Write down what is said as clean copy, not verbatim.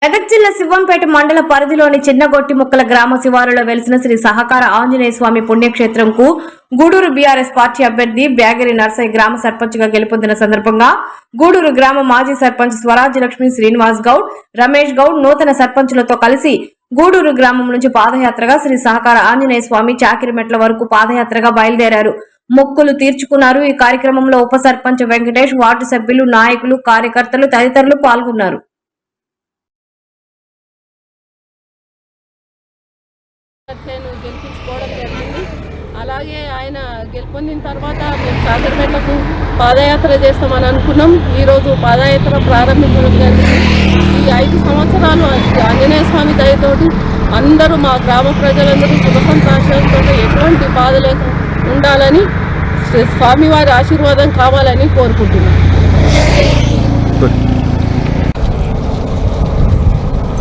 మెదక్ జిల్లా శివంపేట మండల పరిధిలోని చిన్నగొట్టిముక్కల గ్రామ శివారులో వెలిసిన శ్రీ సహకార ఆంజనేయ స్వామి పుణ్యక్షేత్రంకు గూడూరు బీఆర్ఎస్ పార్టీ అభ్యర్థి బ్యాగరి నర్సయ్య గ్రామ సర్పంచ్ గా గెలుపొందిన సందర్భంగా గూడూరు గ్రామ మాజీ సర్పంచ్ స్వరాజ్యలక్ష్మి శ్రీనివాస్ గౌడ్, రమేష్ గౌడ్ నూతన సర్పంచులతో కలిసి గూడూరు గ్రామం నుంచి పాదయాత్రగా శ్రీ సహకార ఆంజనేయ స్వామి చాకిరిమెట్ల వరకు పాదయాత్రగా బయలుదేరారు. మొక్కులు తీర్చుకున్నారు. ఈ కార్యక్రమంలో ఉప సర్పంచ్ వెంకటేష్, వార్డు సభ్యులు, నాయకులు, కార్యకర్తలు తదితరులు పాల్గొన్నారు. గెలిపించుకోవడం జరిగింది. అలాగే ఆయన గెలుపొందిన తర్వాత మేము చాకిరిమెట్లకు పాదయాత్ర చేస్తామని అనుకున్నాం. ఈరోజు పాదయాత్ర ప్రారంభించడం జరిగింది. ఈ 5 సంవత్సరాలు ఆంజనేయ స్వామి దయతోటి అందరూ మా గ్రామ ప్రజలందరూ సుఖ సంతోషాలతో ఎటువంటి బాధ లేక ఉండాలని స్వామివారి ఆశీర్వాదం కావాలని కోరుకుంటున్నాం.